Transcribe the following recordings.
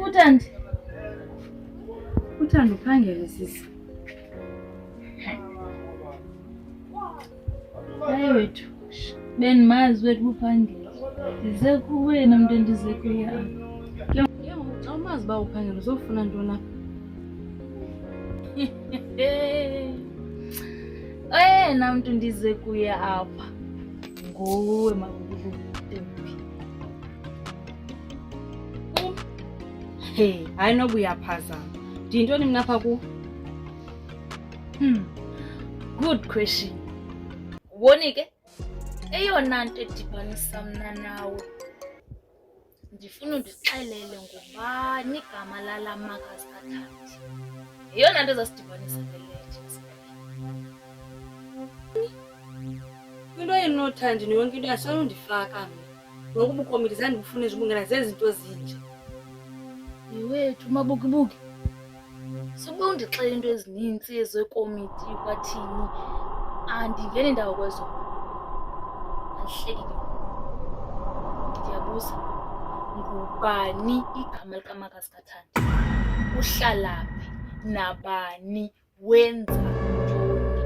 uThandi? uThandi uphangele sisi. Hayi wethu. Benimazi wethu uphangele. Ndize kuwena mntu endize kuye apha. Ke ngoku xa umazi uba uphangele uzofuna ntoni apha? Oyena mntu ndize kuye apha nguwe mabubu Temphi. Hey, hayi noba uyaphazama. Ndiyintoni mna apha ku? Good question. Uboni ke eyona nto edibanisa mna nawe ndifuna undixelele ngubani igama lala makazi kaThandi. Yeyona nto ezasidibanisa ngelethi. Into enothandi yonke into yaselondifaka mna. Ngoku ubukomiti zandibufune zibungela zezinto zinje. Yewethu mabukibuki. Sube undixelela into ezininzi ezekomiti kwathini. Andingeni ndawo kwezo. Andihleki. Ndiyabuza. Ngubani igama likamakazi kaThandi? Uhlala phi? Nabani? Wenza ntoni?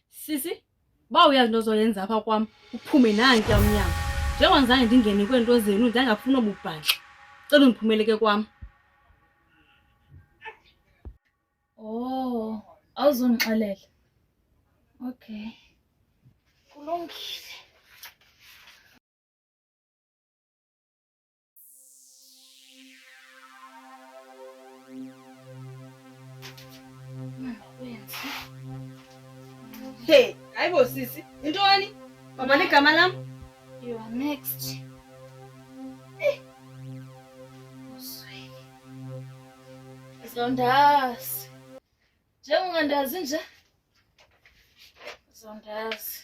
Sisi, ba uyazi into ozoyenza apha kwam, uphume nanke umnyango. Njengoba ngizange ndingene kweento zenu, ndingafuna obubhadla. Cela undiphumeleke kwam. Oh, awuzondixelela. Okay. Kulungile. Hey, hayibo sisi. Intoni? Baba negama lam? You are next. Zondazi. Njengoba nje. Zondazi.